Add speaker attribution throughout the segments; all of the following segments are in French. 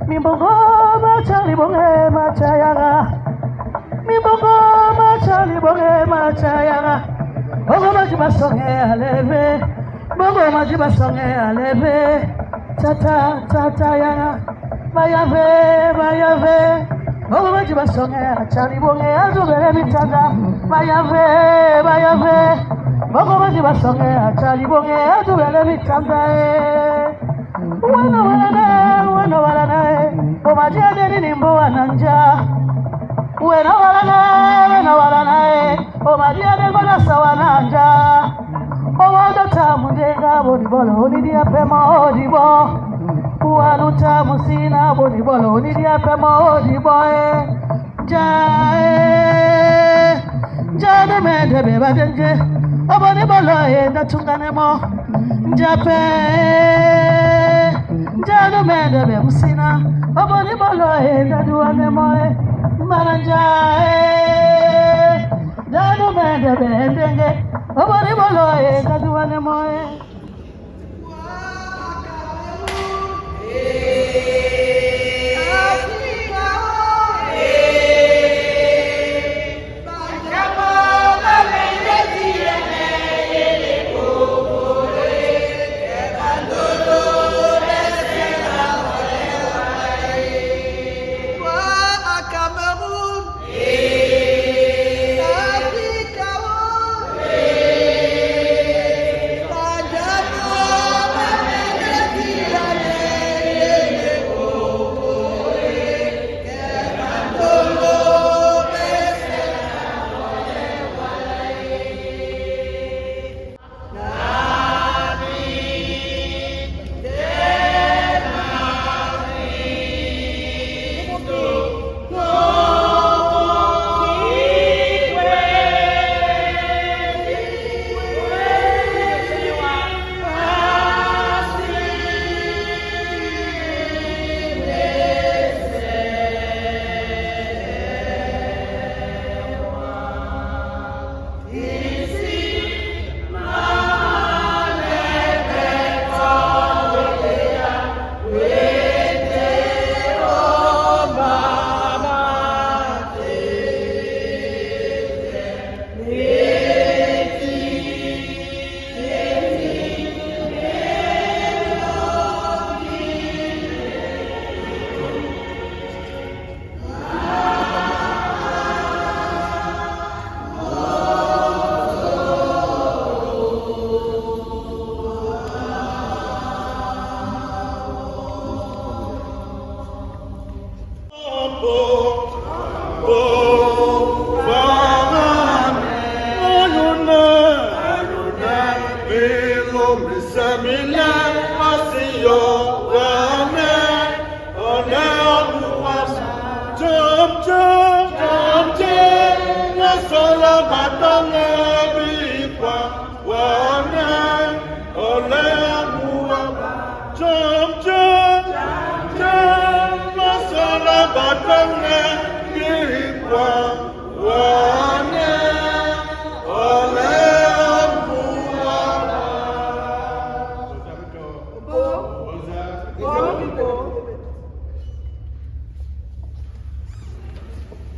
Speaker 1: Mimbongo machali bonge machayanga. Mimbongo machali bonge machayanga. Bongo majiba songe aleve. Bongo majiba songe aleve. Tata tata yanga. Bayave bayave. Bongo majiba songe achali bonge azubere bitanga. Bayave bayave. Bongo majiba songe achali bonge azubere bitanga. Wana walana, omajede ni nimbo ananja. Wena walana, omajede gona sawananja. Owado tamundenga bonibolo onidia pema odibo. Waluta musina bonibolo onidia pema odibo. Jade mende beba denje. Obonibolo enda tunganemo. Jape. Jado mende be musina, oboni bolo enda duane moe, maranja jado mende be endenge, oboni bolo enda duane moe.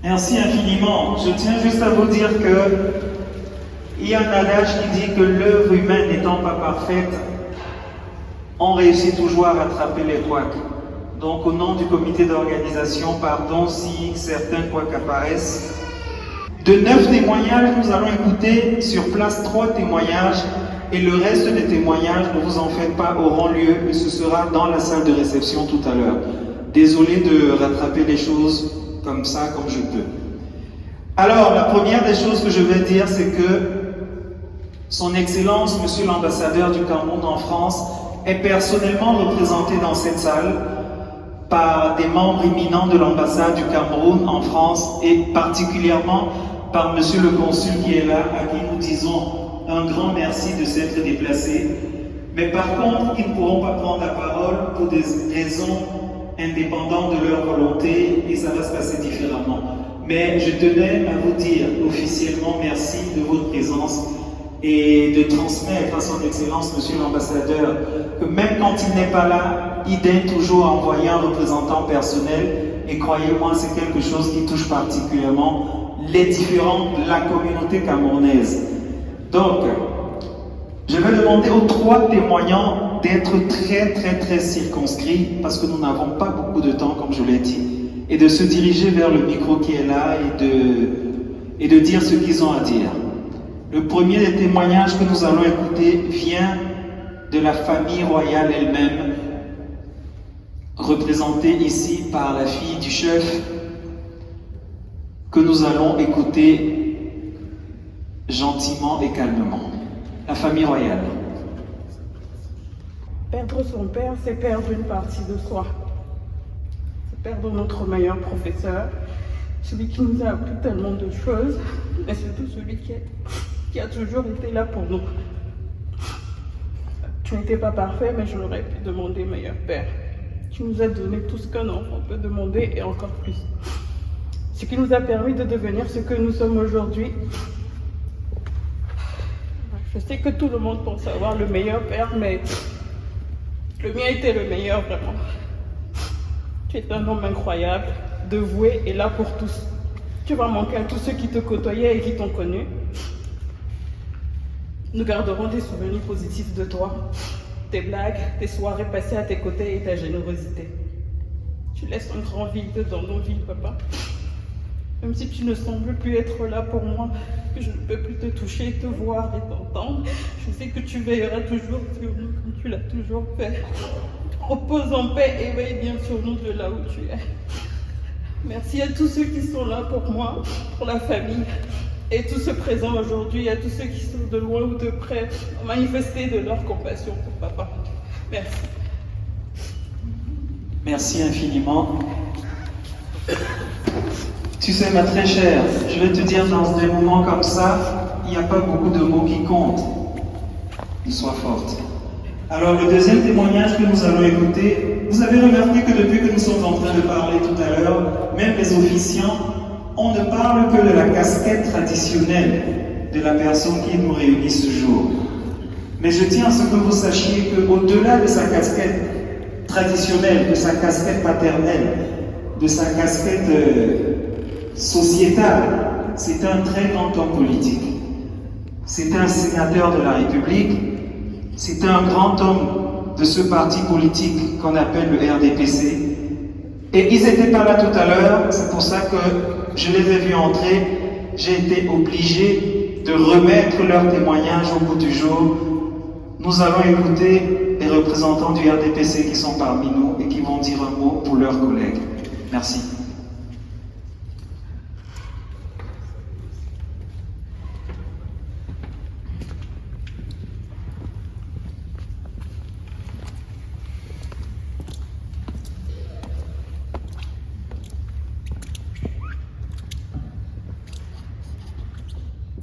Speaker 2: Merci infiniment. Je tiens juste à vous dire que il y a un adage qui dit que l'œuvre humaine n'étant pas parfaite, on réussit toujours à rattraper les couacs. Donc au nom du comité d'organisation, pardon si certains couacs apparaissent. De 9 témoignages, nous allons écouter sur place 3 témoignages et le reste des témoignages, ne vous en faites pas, auront lieu et ce sera dans la salle de réception tout à l'heure. Désolé de rattraper les choses comme ça, comme je peux. Alors, la première des choses que je vais dire, c'est que Son Excellence, Monsieur l'ambassadeur du Cameroun en France, est personnellement représenté dans cette salle par des membres éminents de l'ambassade du Cameroun en France et particulièrement par Monsieur le consul qui est là, à qui nous disons un grand merci de s'être déplacé. Mais par contre, ils ne pourront pas prendre la parole pour des raisons indépendantes de leur volonté et ça va se passer différemment. Mais je tenais à vous dire officiellement merci de votre présence et de transmettre à son Excellence, Monsieur l'ambassadeur, que même quand il n'est pas là, idem toujours à envoyer un représentant personnel. Et croyez-moi, c'est quelque chose qui touche particulièrement les différents de la communauté camerounaise. Donc, je vais demander aux 3 témoignants d'être très circonscrits parce que nous n'avons pas beaucoup de temps, comme je l'ai dit, et de se diriger vers le micro qui est là et de dire ce qu'ils ont à dire. Le premier des témoignages que nous allons écouter vient de la famille royale elle-même, représentée ici par la fille du chef, que nous allons écouter gentiment et calmement. La famille royale.
Speaker 3: Perdre son père, c'est perdre une partie de soi. C'est perdre notre meilleur professeur, celui qui nous a appris tellement de choses, mais surtout celui qui a toujours été là pour nous. Tu n'étais pas parfait, mais je n'aurais pu demander meilleur père. Tu nous as donné tout ce qu'un enfant peut demander et encore plus. Ce qui nous a permis de devenir ce que nous sommes aujourd'hui. Je sais que tout le monde pense avoir le meilleur père, mais le mien était le meilleur vraiment. Tu es un homme incroyable, dévoué et là pour tous. Tu vas manquer à tous ceux qui te côtoyaient et qui t'ont connu. Nous garderons des souvenirs positifs de toi, tes blagues, tes soirées passées à tes côtés et ta générosité. Tu laisses un grand vide dans nos vies, papa. Même si tu ne sembles plus être là pour moi, que je ne peux plus te toucher, te voir et t'entendre, je sais que tu veilleras toujours sur nous comme tu l'as toujours fait. Repose en paix et veille bien sur nous de là où tu es. Merci à tous ceux qui sont là pour moi, pour la famille, et tous ceux présents aujourd'hui, à tous ceux qui sont de loin ou de près, ont manifesté de leur compassion pour papa. Merci.
Speaker 2: Merci infiniment. Tu sais, ma très chère, je vais te dire, dans des moments comme ça, il n'y a pas beaucoup de mots qui comptent. Sois forte. Alors, le deuxième témoignage que nous allons écouter, vous avez remarqué que depuis que nous sommes en train de parler tout à l'heure, même les officiants, on ne parle que de la casquette traditionnelle de la personne qui nous réunit ce jour. Mais je tiens à ce que vous sachiez qu'au-delà de sa casquette traditionnelle, de sa casquette paternelle, de sa casquette sociétale, c'est un très grand homme politique. C'est un sénateur de la République. C'est un grand homme de ce parti politique qu'on appelle le RDPC. Et ils n'étaient pas là tout à l'heure, c'est pour ça que je les ai vus entrer. J'ai été obligé de remettre leur témoignage au bout du jour. Nous allons écouter les représentants du RDPC qui sont parmi nous et qui vont dire un mot pour leurs collègues. Merci.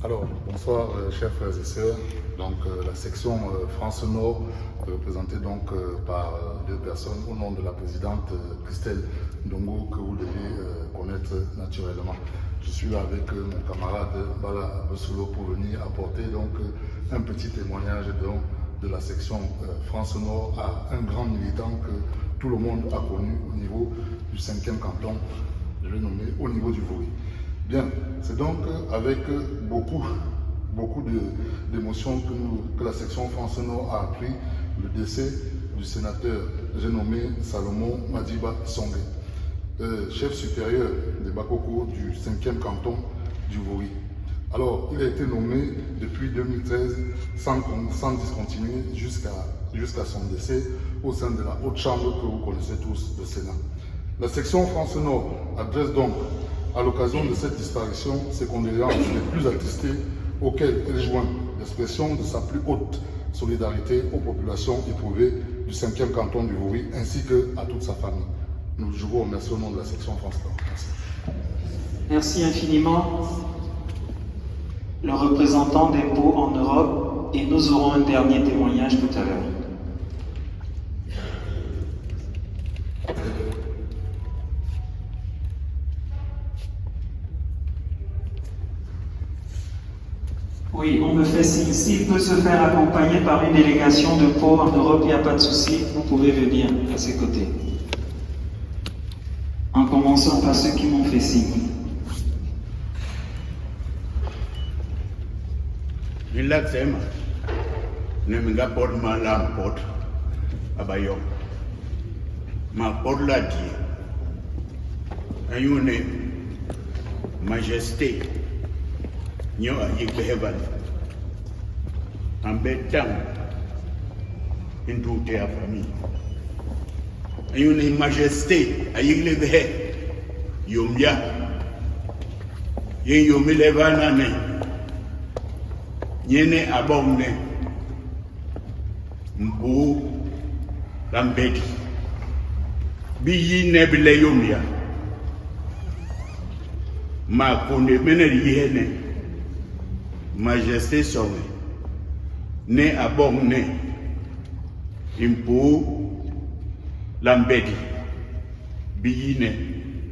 Speaker 4: Alors, bonsoir chers frères et sœurs. Donc la section France Nord, représentée donc par 2 personnes au nom de la présidente Christelle Ndongo, que vous devez connaître naturellement. Je suis là avec mon camarade Bala Besolo pour venir apporter donc un petit témoignage donc, de la section France Nord à un grand militant que tout le monde a connu au niveau du 5e canton, je vais nommer au niveau du Vaury. Bien, c'est donc avec beaucoup d'émotions que la section France Nord a appris le décès du sénateur, j'ai nommé Salomon Madiba Songé, chef supérieur des Bakoko du 5e canton du Vaury. Alors, il a été nommé depuis 2013 sans discontinuer jusqu'à son décès au sein de la haute chambre que vous connaissez tous, le Sénat. La section France Nord adresse donc à l'occasion de cette disparition ses condoléances les plus attristées auxquelles elle joint l'expression de sa plus haute solidarité aux populations éprouvées du 5e canton du Vaury ainsi qu'à toute sa famille. Je vous remercie au nom de la section France Nord. Merci.
Speaker 2: Merci infiniment. Le représentant des Pau en Europe, et nous aurons un dernier témoignage tout à l'heure. Oui, on me fait signe. S'il peut se faire accompagner par une délégation de Pau en Europe, il n'y a pas de souci. Vous pouvez venir à ses côtés. En commençant par ceux qui m'ont fait signe.
Speaker 5: Nilaksema neminga pot malam pot abayo ma pot la die ayune majesté nyo ayikle heaven ambetang into their famille ayune majesté ayikle behe yomya yen yomile bana ne Yene abomne mbu lambedi biyi nebile yomya ma konde meneri yene majesté songe ne abomne impu lambedi biyi ne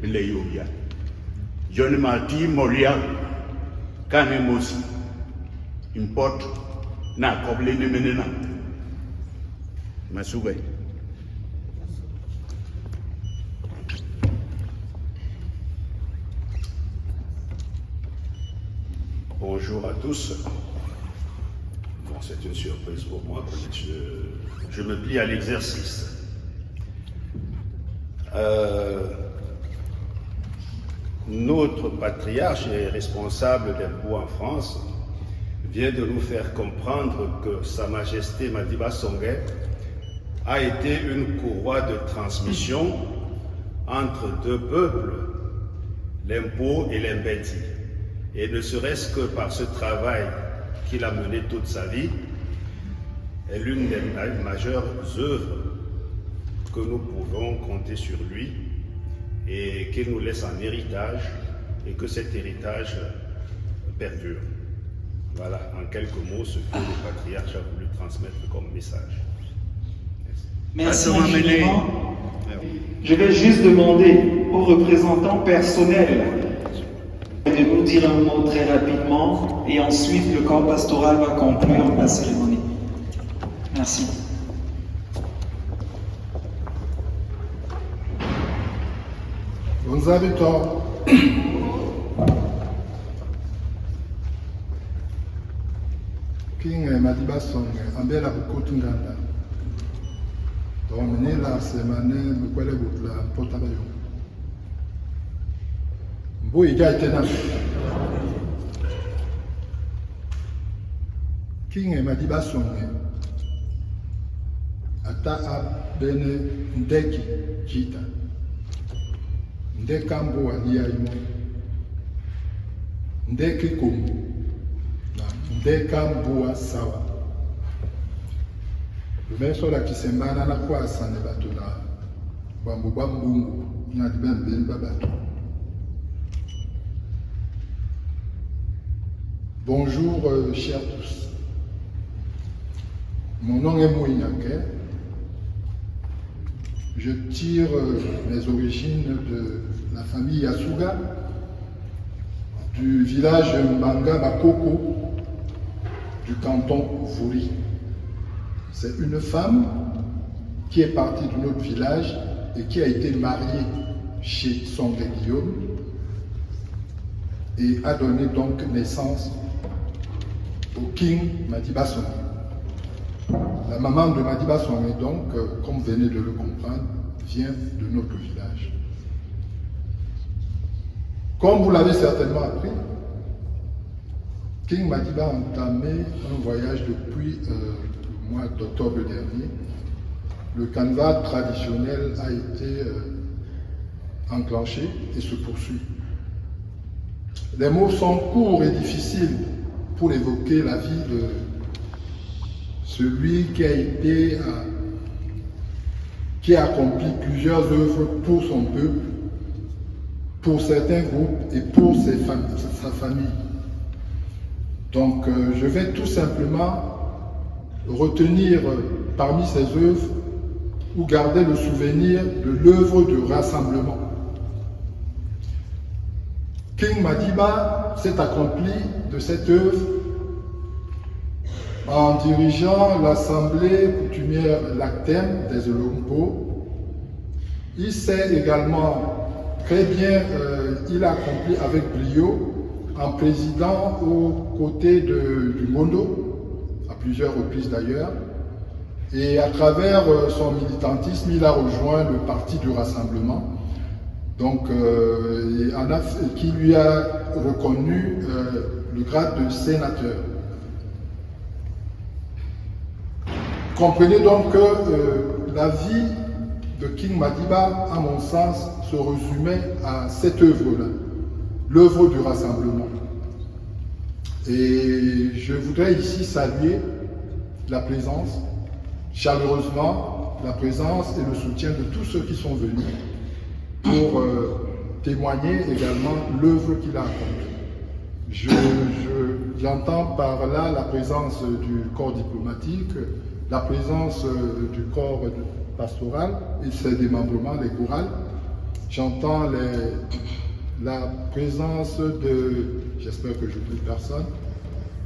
Speaker 5: bile yomya John Marty Moria kane mosi import na koble ne menena masugai.
Speaker 6: Bonjour à tous. Bon, c'est une surprise pour moi, je me plie à l'exercice. Notre patriarche et responsable d'impôts en France vient de nous faire comprendre que Sa Majesté Madiba Songhé a été une courroie de transmission entre deux peuples, l'Impo et l'Mbeti. Et ne serait-ce que par ce travail qu'il a mené toute sa vie, est l'une des majeures œuvres que nous pouvons compter sur lui et qu'il nous laisse en héritage et que cet héritage perdure. Voilà, en quelques mots, ce que le patriarche a voulu transmettre comme message.
Speaker 2: Merci infiniment. Je vais juste demander aux représentants personnels de nous dire un mot très rapidement et ensuite le corps pastoral va conclure la cérémonie. Merci.
Speaker 4: Bons habitants. King Madiba Songhé, ambela bukutunganda. Domine la semane bukwele butla pota bayo. Mbo ija itena. King Madiba Songhé. Ata abene ndeki jita. Ndekambo alia imo. Ndeki kumu. Ndekambua sawa. Lumeso la kisembana na kwa sane bato na bambu bambungu na dibembe babato. Bonjour chers tous. Mon nom est Mouinake. Je tire mes origines de la famille Yasuga, du village Mbanga Bakoko, du canton Vouri. C'est une femme qui est partie de notre village et qui a été mariée chez Songhé Guillaume et a donné donc naissance au King Madiba Songhé. La maman de Madiba Songhé, donc, comme vous venez de le comprendre, vient de notre village. Comme vous l'avez certainement appris, King Madiba a entamé un voyage depuis le mois d'octobre dernier. Le canevas traditionnel a été enclenché et se poursuit. Les mots sont courts et difficiles pour évoquer la vie de celui qui a accompli plusieurs œuvres pour son peuple, pour certains groupes et pour sa famille. Donc je vais tout simplement retenir parmi ces œuvres ou garder le souvenir de l'œuvre de rassemblement. King Madiba s'est accompli de cette œuvre en dirigeant l'Assemblée coutumière Lactem des Olompo. Il sait également très bien, il a accompli avec brio en présidant aux côtés du Mondo, à plusieurs reprises d'ailleurs. Et à travers son militantisme, il a rejoint le Parti du Rassemblement, donc, qui lui a reconnu le grade de sénateur. Comprenez donc que la vie de King Madiba, à mon sens, se résumait à cette œuvre-là, l'œuvre du rassemblement. Et je voudrais ici saluer la présence, chaleureusement, la présence et le soutien de tous ceux qui sont venus pour témoigner également l'œuvre qu'il a accomplie. J'entends par là la présence du corps diplomatique, la présence du corps pastoral et ses démembrements, les chorales. J'entends la présence de, j'espère que je n'oublie personne,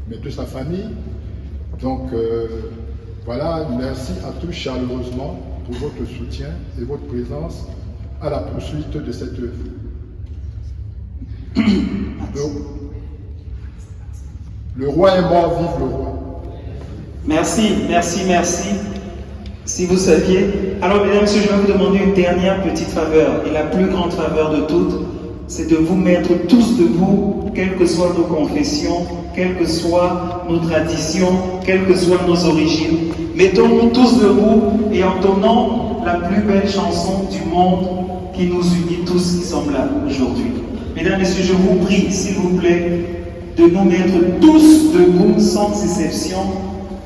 Speaker 4: mais de sa famille. Donc voilà, merci à tous chaleureusement pour votre soutien et votre présence à la poursuite de cette œuvre. Donc, le roi est mort, vive le roi.
Speaker 2: Merci, merci, merci. Si vous saviez. Alors, mesdames et messieurs, je vais vous demander une dernière petite faveur. Et la plus grande faveur de toutes, c'est de vous mettre tous debout, quelles que soient nos confessions, quelles que soient nos traditions, quelles que soient nos origines. Mettons-nous tous debout et entonnons la plus belle chanson du monde qui nous unit tous qui sommes là aujourd'hui. Mesdames et messieurs, je vous prie, s'il vous plaît, de nous mettre tous debout, sans exception,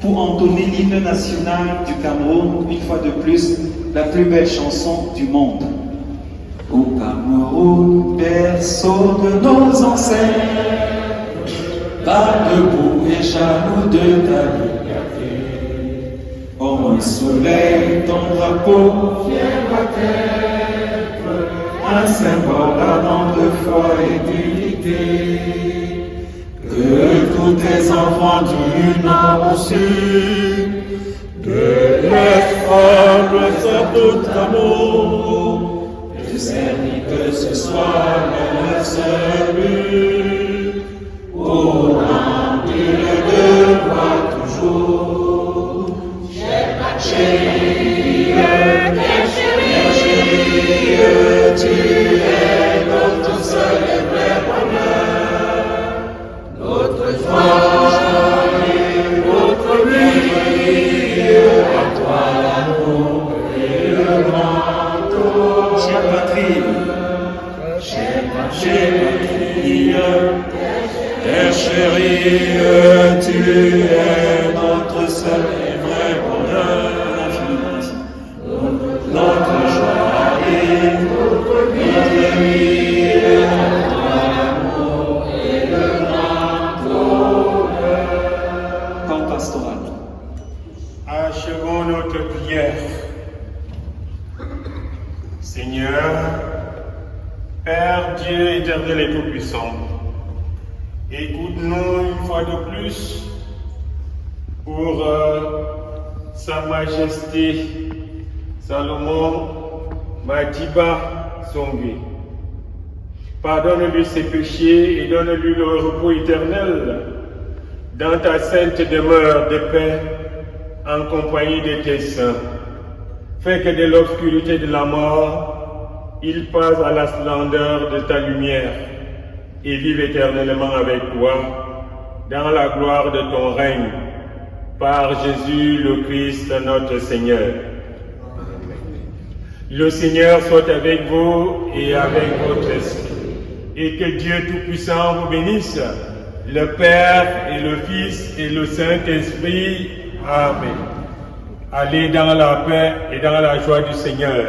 Speaker 2: pour entonner l'hymne national du Cameroun, une fois de plus, la plus belle chanson du monde. Au Cameroun, berceau de nos ancêtres, pas debout et jaloux de ta liberté. Oh, le soleil, ton drapeau, fier être, un symbole ardent de foi et d'unité. Que tous tes enfants du nord au sud, de l'est à l'ouest à tout amour, de servir que ce soit leur seul but, au remplir le devoir toujours. Chérie, tu es notre seul et vrai bonheur, notre joie et notre vie, à toi l'amour et le manteau. Chère patrie, chère chérie, tu es notre seul et vrai bonheur, notre joie et notre vie, à toi l'amour et le manteau. Camp pastoral.
Speaker 7: Achevons notre prière. Seigneur, Père Dieu éternel et tout-puissant, écoute-nous une fois de plus pour Sa Majesté Salomon Madiba Songue. Pardonne-lui ses péchés et donne-lui le repos éternel dans ta sainte demeure de paix en compagnie de tes saints. Fais que de l'obscurité de la mort, il passe à la splendeur de ta lumière et vive éternellement avec toi dans la gloire de ton règne, par Jésus le Christ notre Seigneur. Le Seigneur soit avec vous et avec votre esprit, et que Dieu Tout-Puissant vous bénisse, le Père et le Fils et le Saint-Esprit. Amen. Allez dans la paix et dans la joie du Seigneur.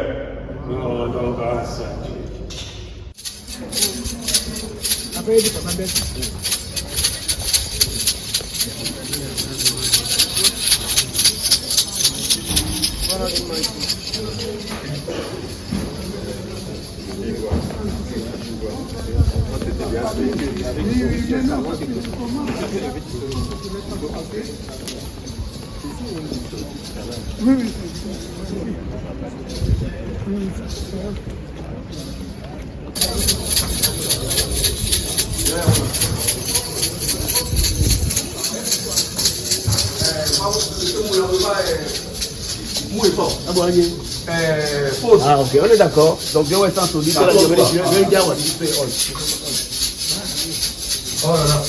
Speaker 7: Nous rendons grâce à Dieu.
Speaker 8: Ah ok, on est d'accord. Donc je vais être en solide. Je vais dire oh là là.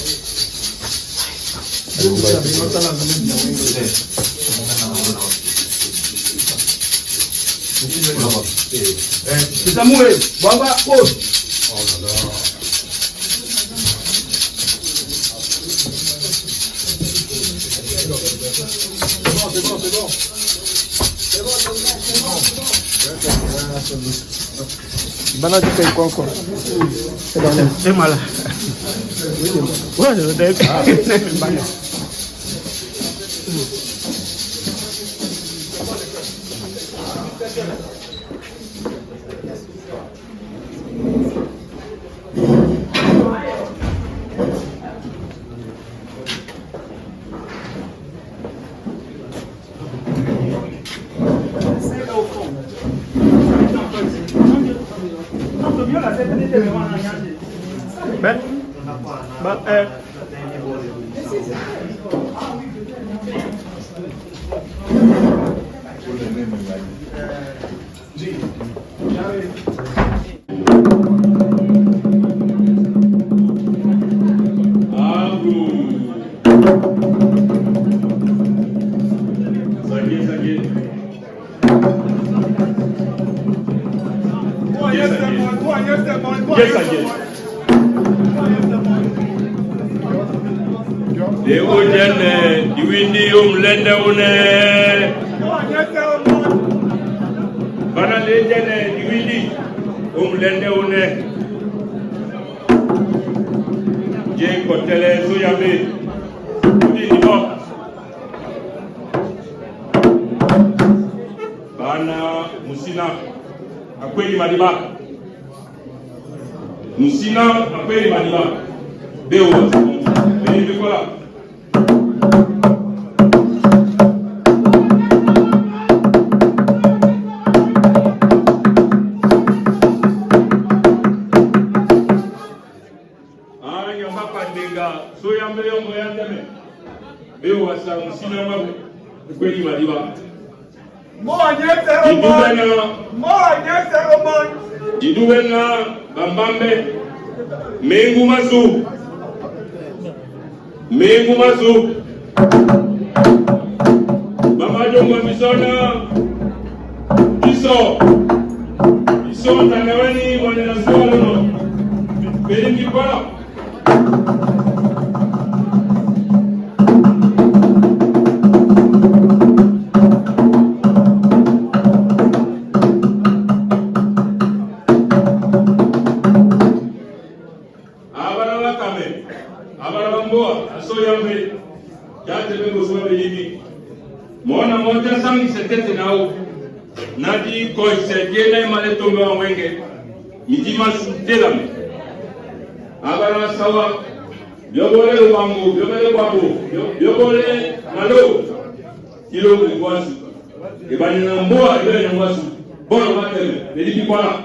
Speaker 8: C'est Samuel, Bamba, pause. Oh là là. Maintenant tu fais quoi encore? C'est mal. Ouais,
Speaker 7: De ujene diwindi umlende une bana lejene diwindi umlende une je kotele suyabe udi nibo bana musina akweli madiba musina akweli madiba bewo bikola Iduwena bambambe mengu mazu baba jongo misona iso tanawani wana swalo belingi kwa mona moja sangi setete nao nadi ko segena male tombe wenge midima sutelame abara sawa yobole bangu yobole malo kilo kwasu ebani na mboa ebani na kwasu bona matele beli kwa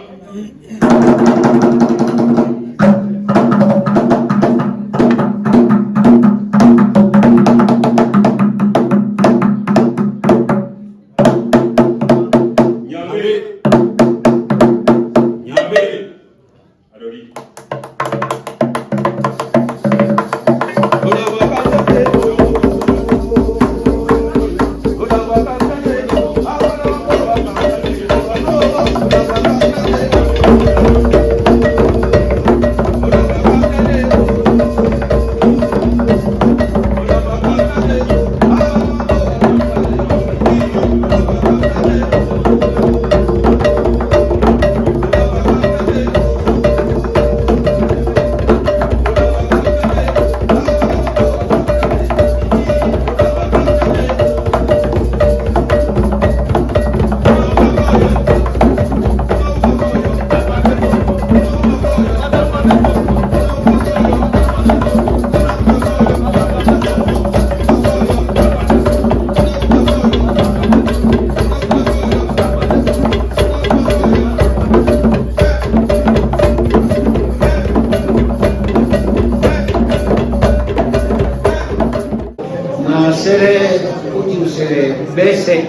Speaker 9: Sere uti sere bese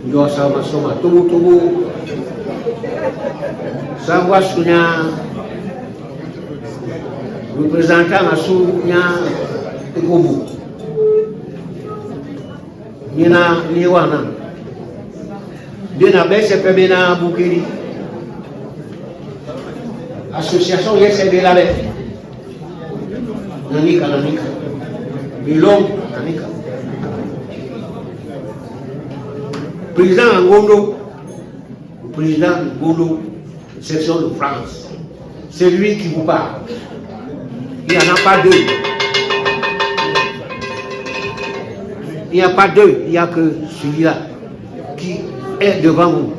Speaker 9: ndo sama sama tubu sawa sunya représentant asunya ikobu nina ni wana dina bese pebena bukiri association yese de la nanika Bilong nanika président Ngondo, le président Ngondo, section de France, c'est lui qui vous parle. Il n'y en a pas deux. Il n'y a pas deux, il n'y a que celui-là qui est devant vous.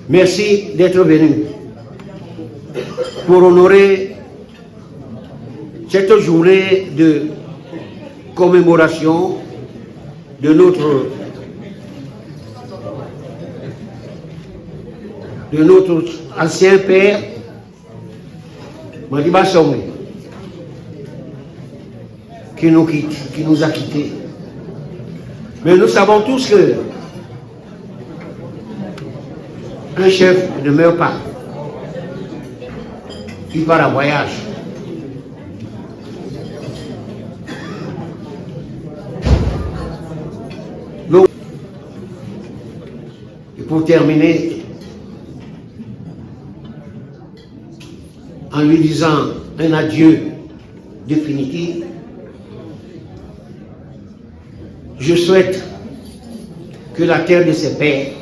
Speaker 9: Merci d'être venu pour honorer cette journée de commémoration de notre ancien père, Madiba Songué, qui nous quitte, qui nous a quittés. Mais nous savons tous que un chef ne meurt pas. Il part en voyage. Donc, et pour terminer, en lui disant un adieu définitif, je souhaite que la terre de ses pères,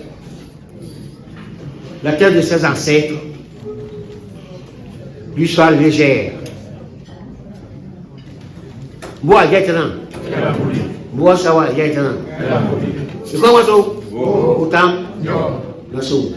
Speaker 9: la terre de ses ancêtres, lui soit légère. Bois maintenant. Bois sawa maintenant. C'est quoi ça? Autant. Le son.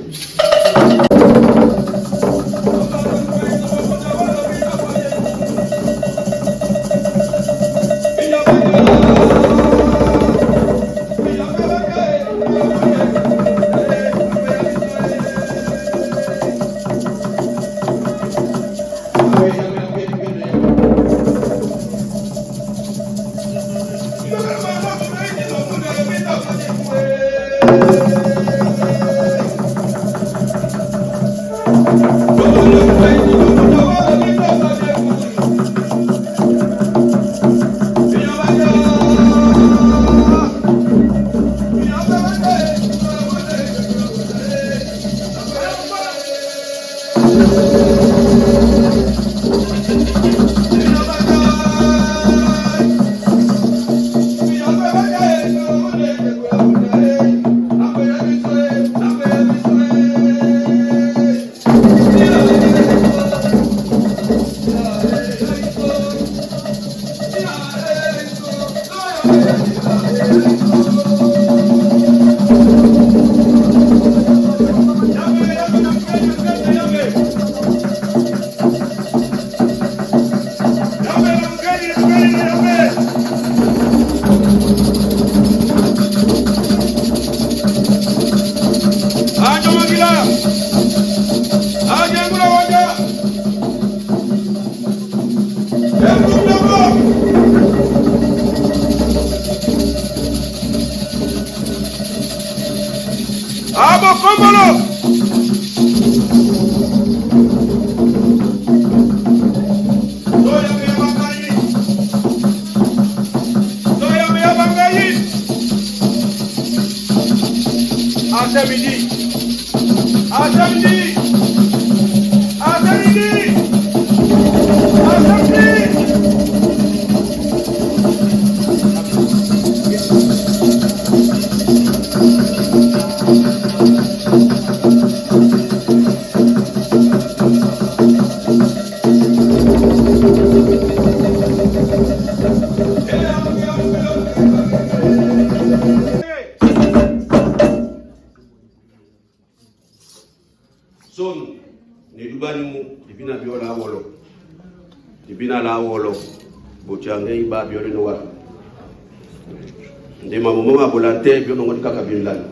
Speaker 6: Ndema mama volonté bio ngoni kaka binlani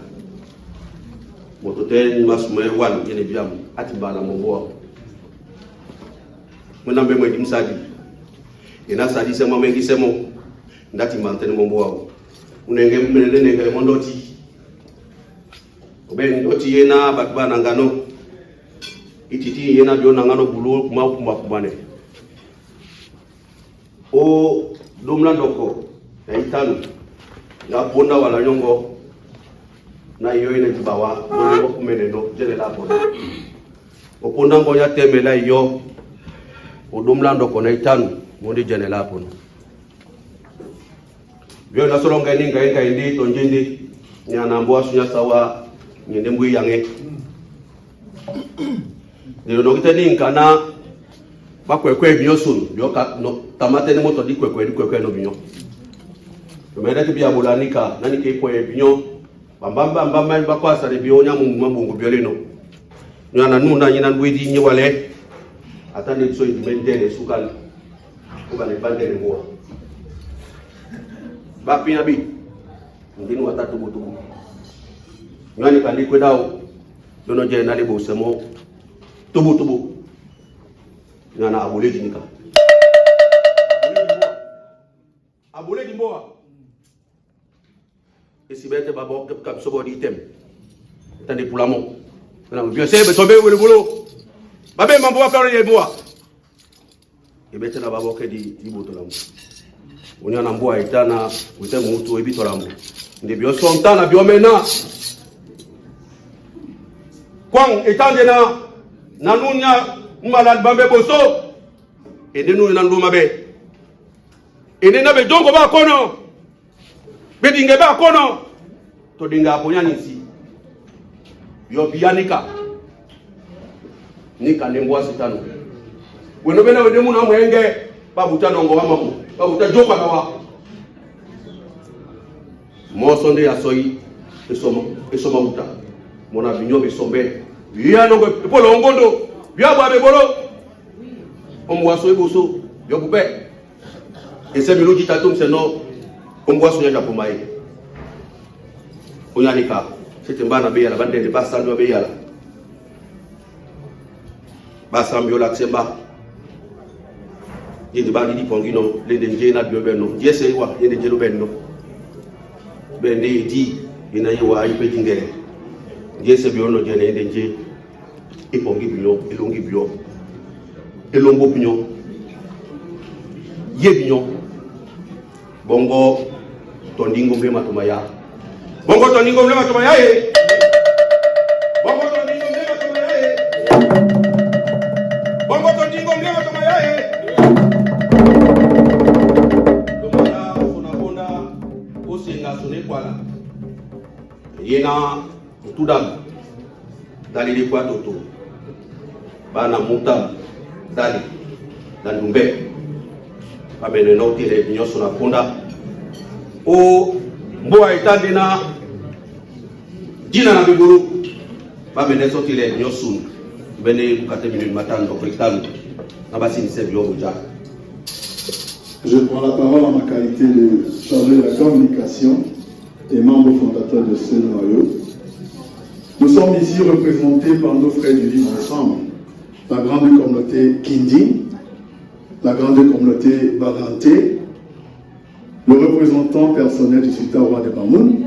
Speaker 6: moto ten masumay wan yene biam atibala mo bo mo nambe mo dim sadi
Speaker 9: ena sadi sema mengi semo ndati mantene mombo wao unenge mmelele nenge mondoti oben ndoti yena batbana ngano ititi yena biona ngano bulu kuma kumane o domla ndoko na itanu na bonda wala nyongo na iyo ine tibawa no kumeneno jele la bona oponda ngonya temela iyo odomla ndoko na itanu mondi jene la bona bio na solonga ninga indi tonjindi nyana mbo asunya sawa nyende mbu yange ndio dokita ninga na bakwekwe biosun bioka no tamate ni moto di kwekwe no binyo tumenda kibya bulanika nani ke kwe binyo bambamba bakwasa de bionya mungu bioleno nyana nuna nyina ndwidi nyiwale atani so indimendele sukali kuba ne bandele mboa bapina bi ndinu watatu butubu nyani kandi kwedao dono je nali bo semo tubu nyana abule dinika abule dimboa esibete babo kap sobo di tem tande pulamo na bio sebe tobe wele bolo babe mambo wa fere yeboa ebete na babo ke di botolamu unyana mboa itana ute mutu ebitolambo ndi bio sontana bio mena kwang etande na nanunya malad bambe boso edenu na nduma be enena be jongo ba kono bedinge ba kono to dinga aponya nisi yo bianika nika ndembwa sitano weno bena wedemu na mwenge babutano ngo wamamu babuta joka kawa moso nde asoi esoma uta mona binyo besombe yana ngo polo ngondo byaba be bolo omwaso eboso yo bupe ese minuti tatum seno omwaso nya japomai onyanika setembana be yala bandende basando be yala basambio la tsemba yedi bandi di pongino le denje na biobeno yese wa yede jelo benno bende di ina yiwa ipe dingere yese biono jene denje ipongi bio elongi bio elongo bio ye bio bongo tondingo mlema tumaya bongo tondingo mlema tumaya e bongo tondingo mlema tumaya e bongo tondingo mlema tumaya e tumaya sonabona osenga sonekwala yena tudam dalili kwa toto bana muta dali na ndumbe bamene no tire binyoso na punda o mboa itandi na jina na biburu bamene so tire binyoso bene bukate minute matando kwitano na basi ni sebyo buja.
Speaker 10: Je prends la parole en ma qualité de chargé de la communication et membre fondateur de ce noyau. Nous sommes ici représentés par nos frères du vivre ensemble, la grande communauté Kindi, la grande communauté Baranté, le représentant personnel du sultan roi de Bamoun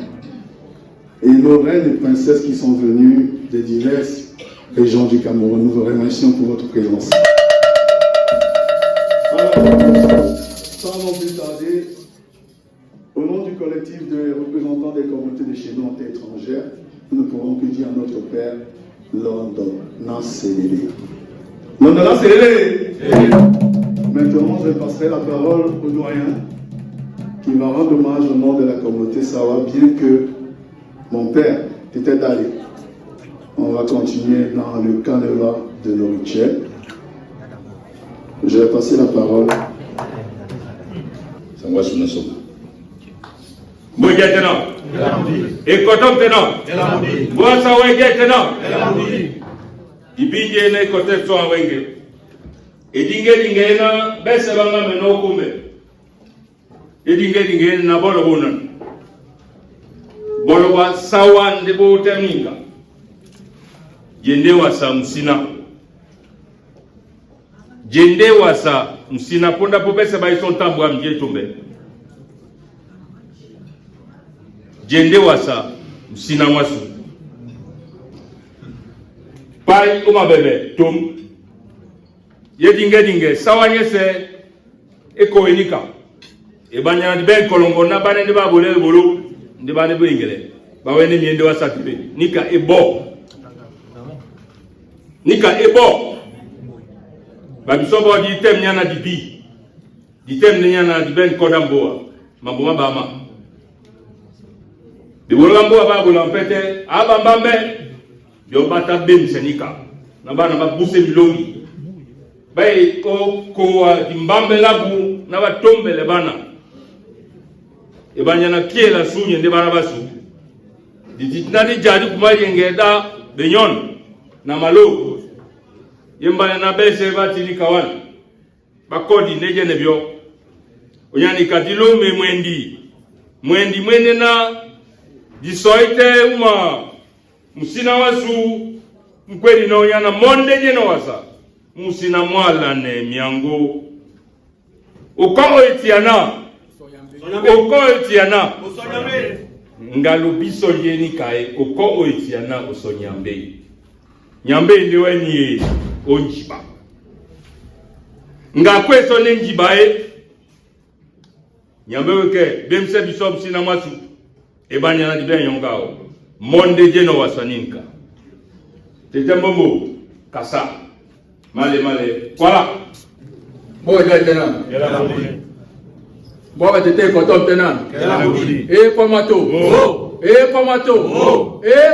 Speaker 10: et nos reines et princesses qui sont venues des diverses régions du Cameroun. Nous vous remercions pour votre présence. Alors, sans non plus tarder, au nom du collectif des représentants des communautés de chez nous en terre étrangère, nous ne pourrons que dire à notre Père, London, Nancelele. London, Nancelele. Maintenant, je passerai la parole au doyen qui va rendre hommage au nom de la communauté Sawa, bien que mon père était d'aller. On va continuer dans le canevas de nos rituels. Je vais passer la parole.
Speaker 5: Ça va sur notre Mouya tena, ekotom tena, boasa wenge tena, ibije na ekote so wenge, edinge na bese banga meno kume, edinge na bolo bona, bolo wa sawa ndebo teminga, jende wa samsina, jende wa sa msina ponda popesa ba son tambo amje tombe jende wasa msina wasu pai uma bebe tom ye dinge sawanye se eko enika e banya di ben kolongo na bane de ba bole bolo de bane bo ingele ba wene miende wasa tibe nika ebo ba bisobo di tem nyana di bi di tem nyana di ben kodamboa maboma bama de bolamboa ba bolampete aba mbambe yo bata ben senika na bana ba buse milongi bay ko di mbambe labu na ba tombele bana e banyana kiela sunye de bana basu di ditnani jadi kumari ngeda benyon na malo yemba na bese batili kawan bakodi neje nebyo onyani kadilo me mwendi mwene na disoite uma musina wasu mkweli no yana monde je no wasa musina mwala ne miango uko etiana ngalo biso yeni kai uko etiana osonyambe nyambe ndiwe ni onjiba nga kweso nenjiba nyambe weke bemse biso sina masu ebanya na dibe yongao monde jeno wasaninka tete momo kasa male kwala
Speaker 8: boja tena boba tete kotom tena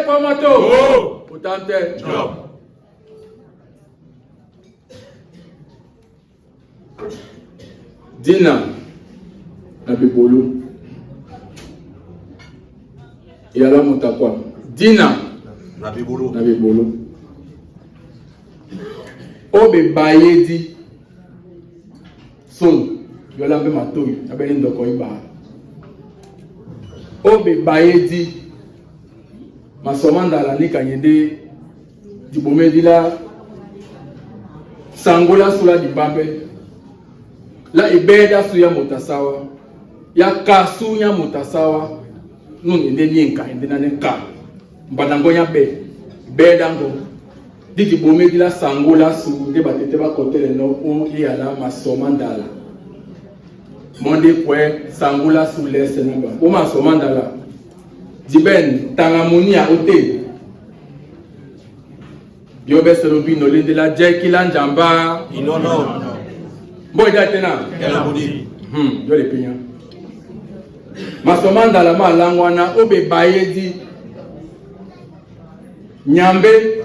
Speaker 8: pamato utante Dina na bibolo yala mutakwa Dina na bibolo obe bayedi son yola mbe matoyo abeli ndoko iba obe bayedi masomanda la nika nyende dibomedila sangola sula dibambe la ibeda suya mutasawa ya kasunya mutasawa nuni ndeni nka ndena nka mbanango nya beda ngo didi bomedila sangola su de batete ba kotele no o yala masomandala monde kwe sangola su lese naba o masomandala diben tangamuni a ote yobe serobino lendela jekila njamba inono boy datena ela budi yo le pinya masomanda la malangwana obe bayedi nyambe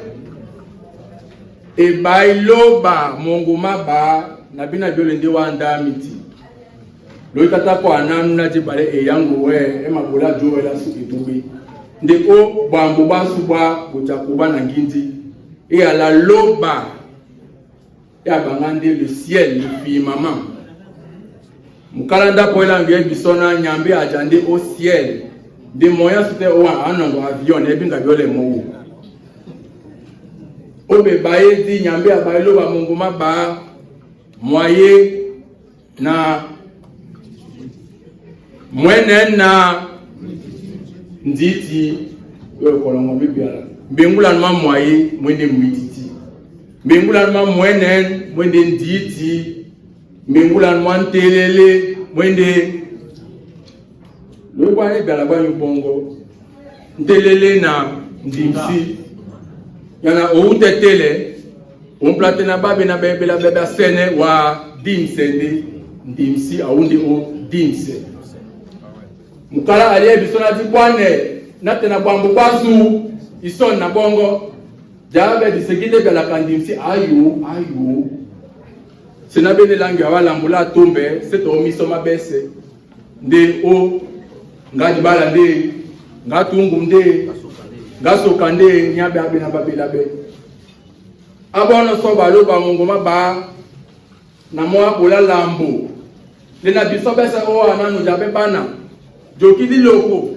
Speaker 8: e bailoba mongoma ba na bina biolende wanda miti lo tata ko ananu na jibale e yango we e mabola jo wela su itubi ndeko bambo basubwa kujakuba na ngindi et à la loba et à bangande le ciel le firmament mukalanda ko ela ngie bisona nyambe ajande au ciel de moyens c'était au anango avion e binga biole mo obe baye di nyambe abaye loba mongoma ba moye na mwene na nditi yo kolongo bibiala mbengula nma moye mwende mwititi mbengula nma mwene mwende nditi mbengula nma ntelele mwende lobane biala ba bongo ntelele na ndimsi yana outetele on plate na babe na bebe la bebe sene wa dimsende ndimsi aundi o dimse mukala aliye bisona dibwane natena bambo basu ison na bongo jabe disekide bela kandimsi ayo sena bene langi awala mbula tombe seto miso mabese nde o ngadi bala nde ngatungu nde ngasoka nde nyabe abe na babela be abono so baloba mongoma ba na moa bola lambo le na biso besa o ananu jabe bana joki di loko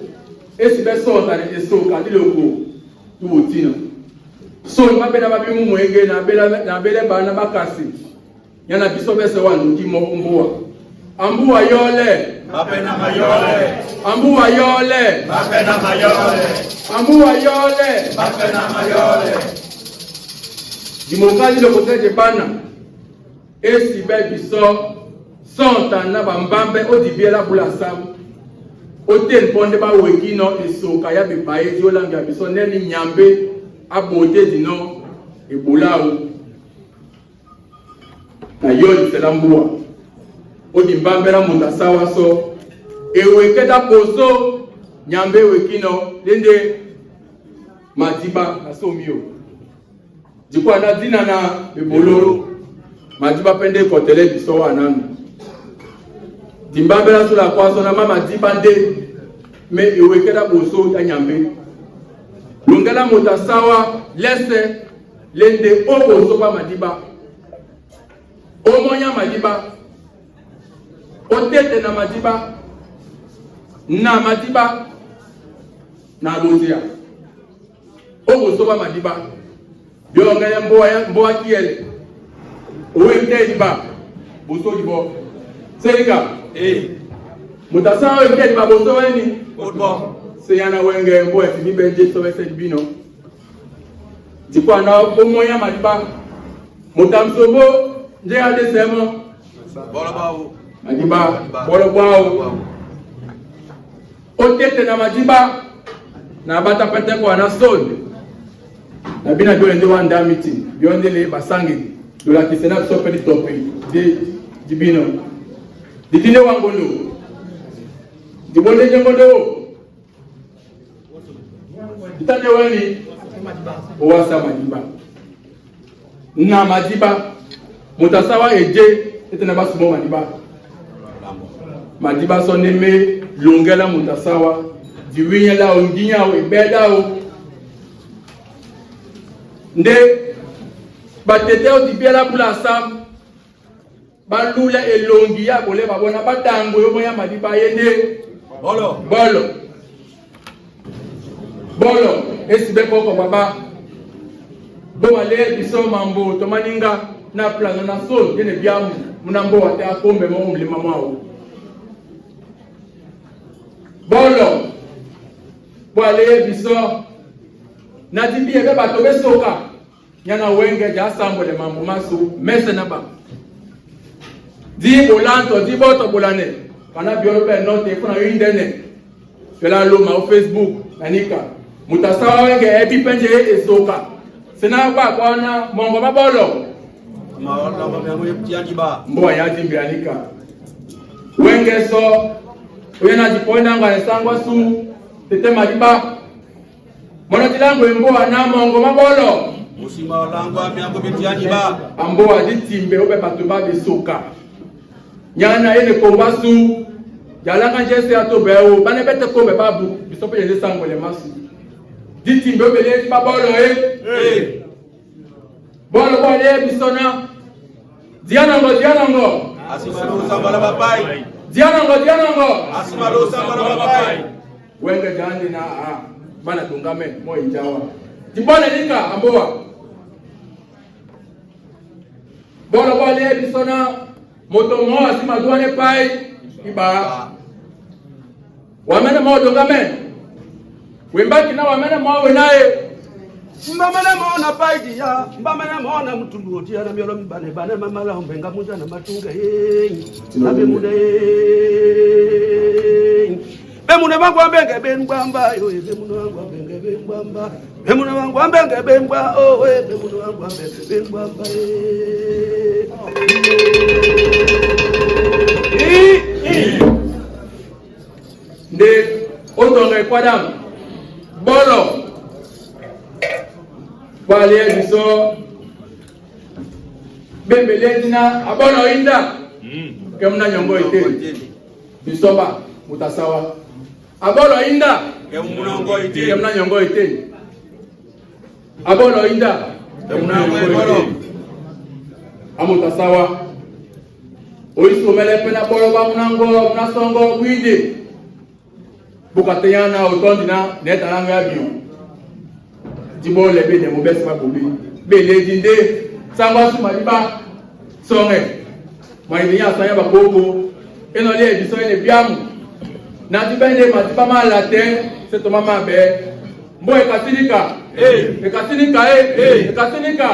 Speaker 8: esi beso ta ni esoka di loko tuotina so mabena babi mu mwenge na bele bana bakasi yana biso bese wa nduki mo mbuwa ambuwa yole
Speaker 6: Bapena mayole.
Speaker 8: ambuwa yole
Speaker 6: Bapena mayole.
Speaker 8: ambuwa yole
Speaker 6: Bapena mayole.
Speaker 8: dimokali le côté de bana esi be biso sonta na bambambe odibiela bula sam otel ponde ba wekino esoka ya bibaye diolanga biso neni nyambe abote dino ebulawo na yodi selambuwa odimbambela mutasawa so eweketa poso nyambe wekino lende madiba asomio dikwa na dina na eboloro madiba pende kotele biso wananu dimbambela sula kwaso na mama diba nde me eweketa poso ya nyambe longela mutasawa lese lende oboso ba madiba omonya madiba otete na madiba na lozia oboso ba madiba bionga ya mboa kiele owe diba boso dibo serika mutasawa ente diba boso weni
Speaker 6: Football.
Speaker 8: seyana wenge mboa tibibe nje so wese dibino dikwa na omonya madiba mutamsombo nje ade semo
Speaker 6: Bolobao.
Speaker 8: madiba bolobao otete na madiba na bata pete kwa na sonde na bina bio ende wanda meeting bio ndele basangi do la kisena so pedi topi de dibino ditine wangolo dibonde jengondo ditane wani owasa madiba na madiba mutasawa eje etena basumo madiba so neme longela mutasawa diwinya la onginya o ibeda o nde batete o dibiela pula sam balula elongi ya bole babona batango yo moya madiba yende bolo esibe koko baba bo ale biso mambo to maninga na plano na so dene biamu munambo wate akombe mo mlima mwao bolo bo ale biso na dibiye be bato besoka nyana wenge ja sambo le mambo masu mese na ba di bolanto di boto bolane kana biolo be note kuna yindene pela lo ma Facebook nanika mutasawa wenge epi penje esoka sina kwa kwana mongo mabolo mboa ya jimbianika wenge so uyena jipoina ngane sangwa su tete madiba mwana tilango mboa na mongo mabolo
Speaker 6: Musima langwa miango bitiani ba.
Speaker 8: Amboa ditimbe obe batuba bisoka nyana ene komba su jalanga jese atobeo bane bete kombe babu bisope yeze sango le masu ditimbe obe le babolo bolo bole bisona dianango
Speaker 6: Asimalo sambala babai.
Speaker 8: dianango
Speaker 6: Asimalo sambala babai.
Speaker 8: wenge jandi na bana tungame mo injawa tibone nika amboa bolo bole bisona moto mo asima duane pai iba wamene mo tungame wembaki na wamene mo wenaye
Speaker 6: Mbamana mona paidi ya, mbamana mona mtundu tia na miolo mbane bane mamala mbenga muja na matunga na bemude bemune wangu ambenge bengbamba yo bemune wangu ambenge bengbamba bemune wangu ambenge bengba oh bemune wangu ambenge bengbamba
Speaker 8: nde otonga kwadam bolo wale biso bembele dina abono inda kemna nyongo ite bisoba mutasawa abono inda kemna nyongo ite abono inda kemna nyongo ite amutasawa oiso mele pena bolo ba munango munasongo kwide bukateyana otondina netananga ya biyo Dibo lebe de mobile pas bobi. Bele dinde sangwa su maliba songe maini ya sanya bakoko eno le biso ene biamu na dibende matipa ma latin c'est to mama be mboe katinika ekatinika ekatinika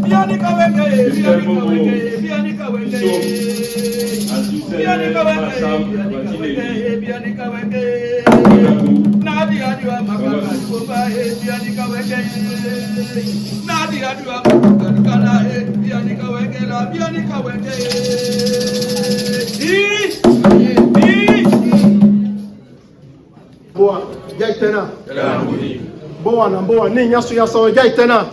Speaker 1: Bianika wenge bianika wenge bianika wenge bianika wenge Nadi adiwa makaka koba bianika wenge Nadi adiwa makaka kana bianika wenge la bianika wenge
Speaker 11: Boa jaitena boa na boa ni nyasu ya sawa jaitena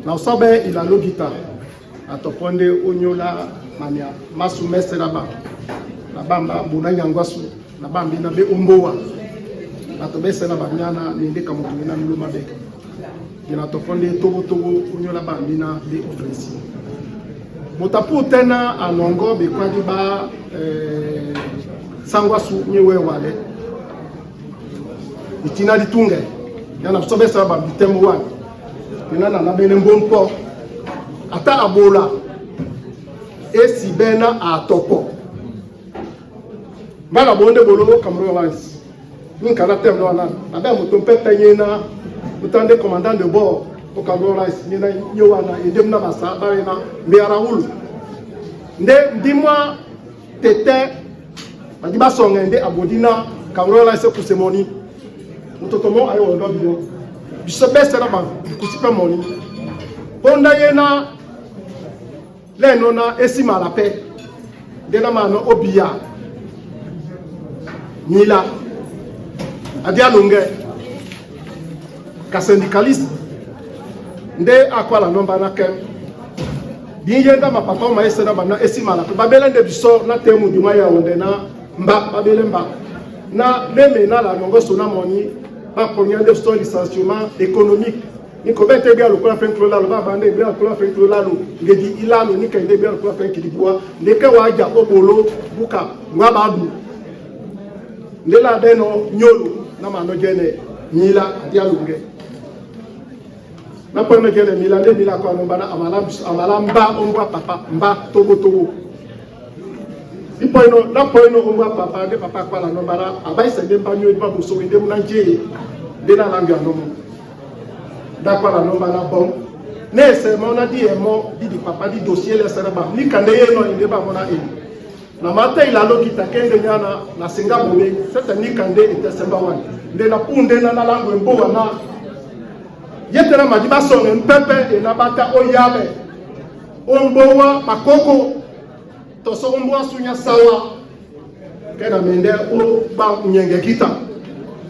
Speaker 11: na usabe ila logita atoponde onyola mania masu mesera ba na bamba buna nyangwasu na bambi na be umboa na to besera ba nyana ni ndeka mutu na muluma be ina toponde togo onyola bambi na be ofensi motapu tena alongo be kwadi ba sangwasu nyewe wale itina ditunge yana sobesa ba bitemo wan ina na bene mbompo ata abola esi bena atopo bana bonde bolo Cameroun Lance ni kana tem no na ba muto pete nyena mutande commandant de bord au Cameroun Lance nyena nyowana edem na basa ba na Raoul nde ndimwa tete badi ba songende abodina Cameroun Lance ku semoni mutotomo ayo ndo biyo biso bese na ba kusipa moni ponda yena leno na esima la paix dena mano obia Nila adia longe ka syndicaliste nde akwala nomba na kem biyenga mapapa ma esena bana esima la paix babele nde biso na temu di maya onde na mba babele mba na meme na la longo sona moni pa première de son licenciement économique ni ko bete bien le plan fin clola le baba nde bien le plan fin clola lo ngedi ilano ni ka nde bien le plan fin kidibwa ne ka waja obolo buka ngaba du ndela deno nyolo na mano jene nila adia lunge na pone jene mila nde mila ko no bana amala mba ombwa papa mba togo ipoino na poino ombwa papa de papa kwa la no bara abai se de banyo ba bo so inde mu na nje de na langue anomo d'accord la nomba na bon ne se mona di emo di papa di dossier le serba ni kande yeno inde ba mona e na mata ila lokita kende nyana na singa bobe seta ni kande ite semba wan nde na punde na langue mbo wana yetera madiba songe mpepe e na bata oyabe ombowa makoko to so ombowa sunya sawa kena mende o ba nyenge kita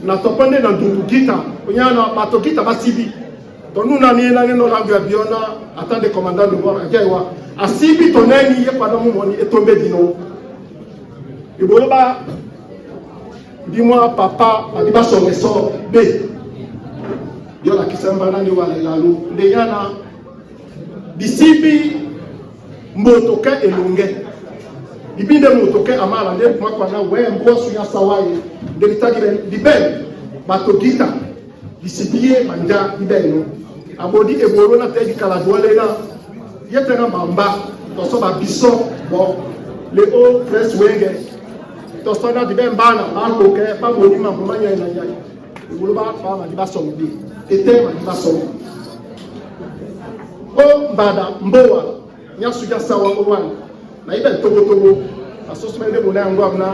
Speaker 11: na topande na ndungu kita onyana bato kita basibi to nuna ni na no langue ya biona attendez commandant de bord ajaiwa asibi to nani ye kwa mu moni etombe dino iboloba dis-moi papa adiba songe so be yo la kisamba na ni wala lalu ndeyana bisibi mbotoka elonge ibinde motoke amala nde kwa na we mbosu ya sawaye de bitagire diben batogita bisibie manja dibeno abodi eboro na tedi kala dole na yetena mamba to so ba biso bo le o fresh wenge to so na diben bana ba ko ke pa moni ma manya na nyai eboro ba pa ma dibaso mbi ete ma dibaso o bada mboa nyasu ja sawa o wan na ibe togo asoso mende bona ngwa na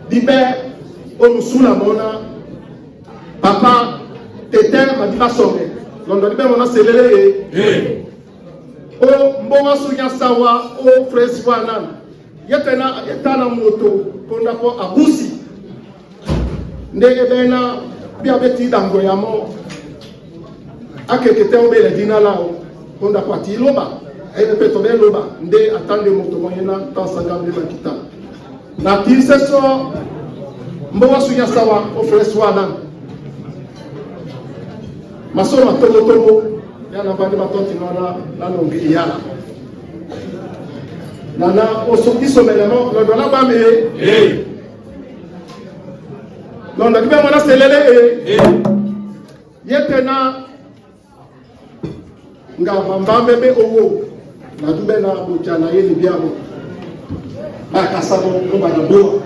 Speaker 11: dibe o musula mona papa tete madiba songe londo dibe mona selele o mbonga sunya sawa o fresh wana yetana moto konda ko abusi ndege bena bia beti dango ya mo akekete obele dina lao konda ko atiloba ene peto be loba nde atande moto moyena tansanga mbe bakita na tiseso mbowa sunya sawa o fresh wana masoma togo yana bande batonti na nongi yana nana oso melemo lo dona ba me non ndakibe mwana selele yetena nga bambambe be owo na dube na botia na ye libia mo ba kasabo mo ba na boa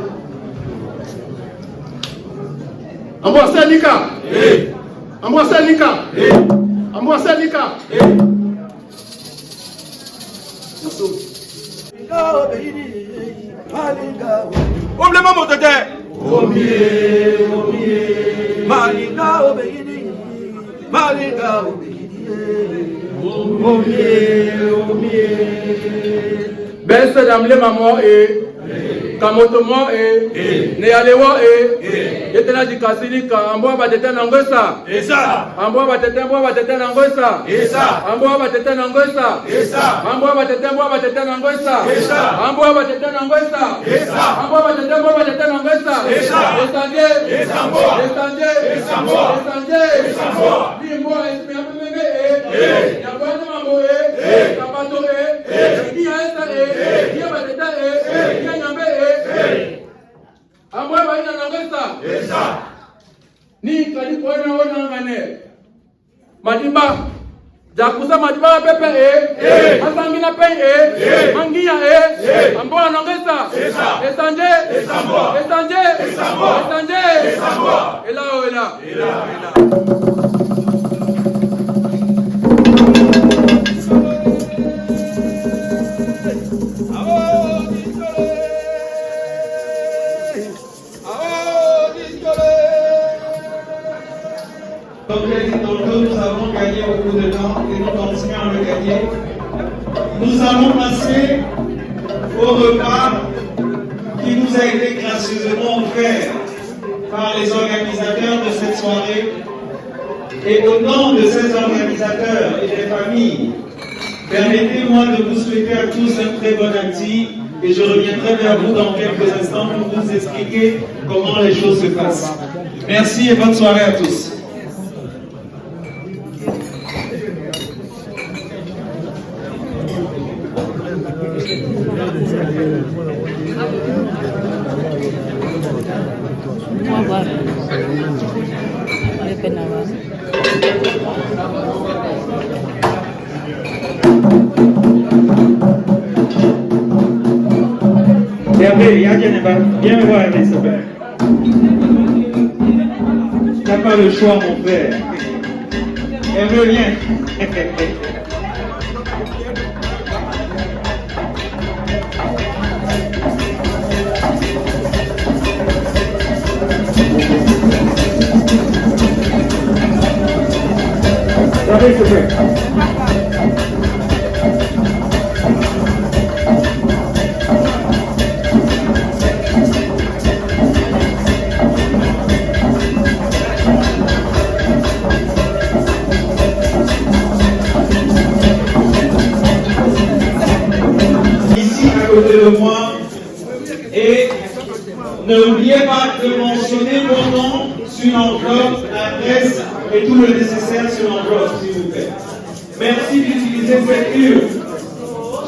Speaker 11: ambo senika ambo senika ambo senika naso
Speaker 1: Oblema motete. Malinga obeyini. Malinga obeyini.
Speaker 8: Bese damle mamo kamoto mo ne alewo yetena dikasilika ambo batete na ngosa ambo batete na ngosa ambo batete na ngosa ambo batete na ngosa ambo batete na ngosa ambo batete na ngosa esanje limbo espememe yabana mambo kabato dia esa dia batete dia nyambe ambo baina na ngosa ni kali kuona ona ngane madiba jakusa madiba pepe asangina pe mangia ambo na ngosa esanje ela
Speaker 2: Comme je l'ai dit tantôt, nous avons gagné beaucoup de temps et nous continuons à le gagner. Nous allons passer au repas qui nous a été gracieusement offert par les organisateurs de cette soirée. Et au nom de ces organisateurs et des familles, permettez-moi de vous souhaiter à tous un très bon appétit et je reviendrai vers vous dans quelques instants pour vous expliquer comment les choses se passent. Merci et bonne soirée à tous. Hervé, viens me voir, Hervé, s'il te plaît. Tu n'as pas le choix, mon frère. Hervé, viens. Hervé, s'il te plaît. De moi et n'oubliez pas de mentionner mon nom sur l'enveloppe, l'adresse et tout le nécessaire sur l'enveloppe, s'il vous plaît. Merci d'utiliser cette urne.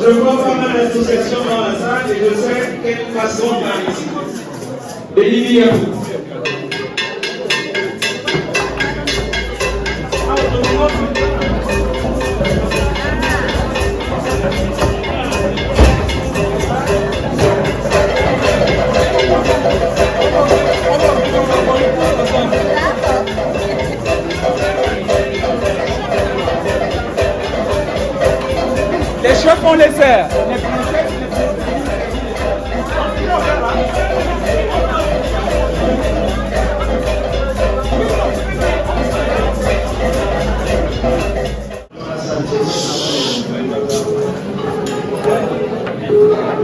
Speaker 2: Je vois pas mal d'associations dans la salle et je sais quelle façon par ici. Béni à vous.
Speaker 8: Les chefs on les sert.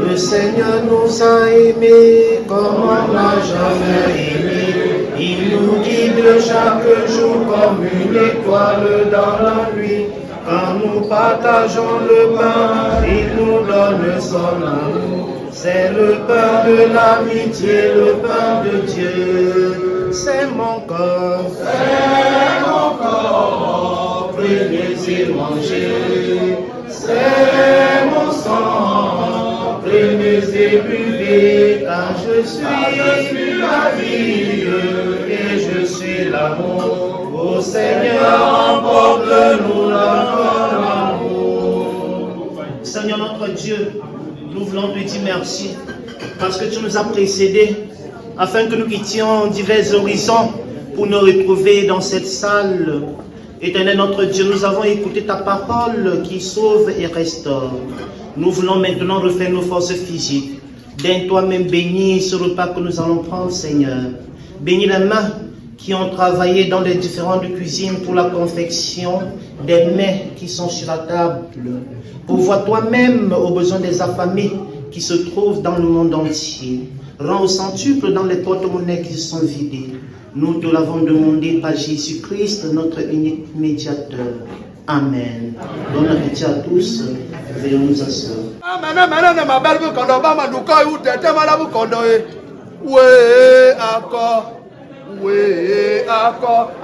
Speaker 12: Le Seigneur nous a aimés comme on n'a jamais aimé. Il nous guide chaque jour comme une étoile dans la nuit. Quand nous partageons le pain, il nous donne son amour. C'est le pain de l'amitié, le pain de Dieu. C'est mon corps, prenez et mangez. C'est mon sang, prenez et buvez. Car je suis la vie et je suis l'amour. Ô Seigneur, emporte-nous dans ton amour. Seigneur notre Dieu, nous voulons te dire merci parce que tu nous as précédés afin que nous quittions divers horizons pour nous retrouver dans cette salle. Éternel notre Dieu, nous avons écouté ta parole qui sauve et restaure. Nous voulons maintenant refaire nos forces physiques. Donne toi-même béni ce repas que nous allons prendre, Seigneur. Bénis les mains qui ont travaillé dans les différentes cuisines pour la confection des mets qui sont sur la table. Pourvois toi-même aux besoins des affamés qui se trouvent dans le monde entier. Rends au centuple dans les porte-monnaies qui sont vidées. Nous te l'avons demandé par Jésus-Christ, notre unique médiateur. Amen. Bon appétit à tous. Veuillez nous asseoir.
Speaker 1: Akọ,